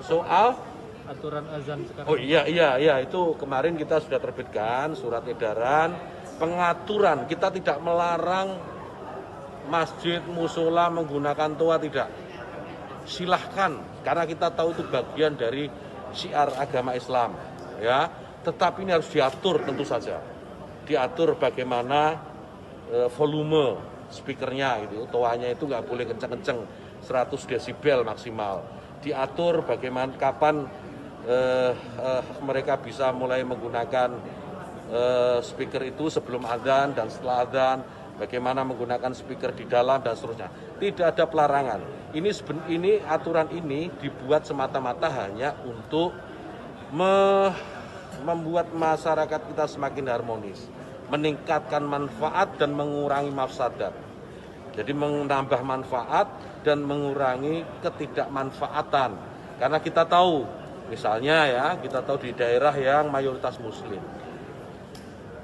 Soal aturan azan sekarang. oh iya itu kemarin kita sudah terbitkan surat edaran pengaturan. Kita tidak melarang masjid musola menggunakan toa, tidak. Silahkan karena kita tahu itu bagian dari syiar agama Islam ya. Tetapi ini harus diatur tentu saja. Diatur bagaimana volume speakernya gitu. Toanya itu nggak boleh kenceng-kenceng 100 desibel maksimal. Diatur bagaimana kapan mereka bisa mulai menggunakan speaker itu sebelum adzan dan setelah adzan, bagaimana menggunakan speaker di dalam dan seterusnya. Tidak ada pelarangan. Ini aturan ini dibuat semata-mata hanya untuk membuat masyarakat kita semakin harmonis, meningkatkan manfaat dan mengurangi mafsadat. Jadi menambah manfaat dan mengurangi ketidakmanfaatan. Karena kita tahu, misalnya ya, kita tahu di daerah yang mayoritas muslim,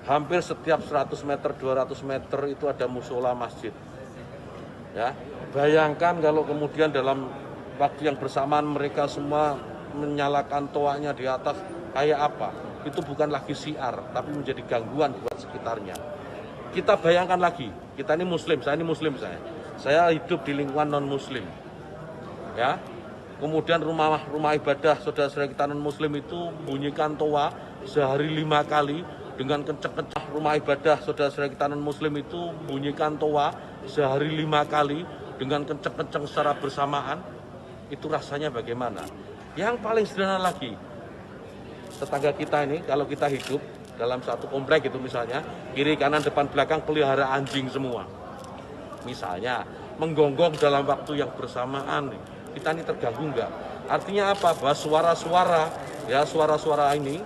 hampir setiap 100 meter, 200 meter itu ada musola masjid. Ya, bayangkan kalau kemudian dalam waktu yang bersamaan mereka semua menyalakan toanya di atas, kayak apa? Itu bukan lagi syiar, tapi menjadi gangguan buat sekitarnya. Kita bayangkan lagi, kita ini muslim, saya ini muslim saya hidup di lingkungan non muslim. Ya. Kemudian rumah ibadah saudara-saudara kita non muslim itu bunyikan toa sehari 5 kali dengan kenceng-kenceng. Rumah ibadah saudara-saudara kita non muslim itu bunyikan toa sehari 5 kali dengan kenceng-kenceng secara bersamaan. Itu rasanya bagaimana? Yang paling sederhana lagi, tetangga kita ini kalau kita hidup dalam satu komplek itu misalnya, kiri kanan depan belakang pelihara anjing semua. Misalnya menggonggong dalam waktu yang bersamaan, kita ini terganggu enggak? Artinya apa? Bahwa suara-suara ini,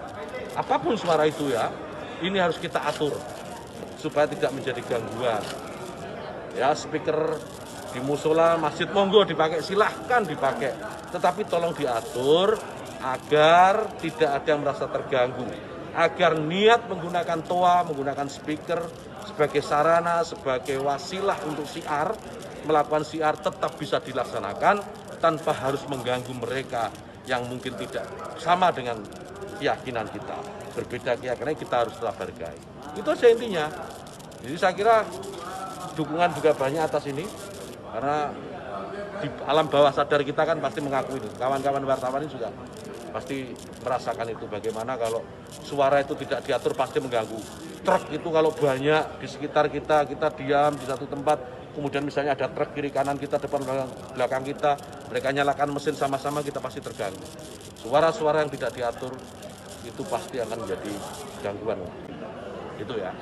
apapun suara itu ya, ini harus kita atur supaya tidak menjadi gangguan. Ya, speaker di musola masjid monggo dipakai, silahkan dipakai, tetapi tolong diatur agar tidak ada yang merasa terganggu, agar niat menggunakan toa, menggunakan speaker sebagai sarana, sebagai wasilah untuk syiar, melakukan syiar tetap bisa dilaksanakan tanpa harus mengganggu mereka yang mungkin tidak sama dengan keyakinan kita. Berbeda keyakinan kita harus tetap hargai. Itu saja intinya. Jadi saya kira dukungan juga banyak atas ini, karena di alam bawah sadar kita kan pasti mengakui itu. Kawan-kawan wartawan ini juga pasti merasakan itu, bagaimana kalau suara itu tidak diatur pasti mengganggu. Truk itu kalau banyak di sekitar kita diam di satu tempat, kemudian misalnya ada truk kiri kanan kita, depan belakang kita, mereka nyalakan mesin sama-sama, kita pasti terganggu. Suara-suara yang tidak diatur itu pasti akan menjadi gangguan. Itu ya.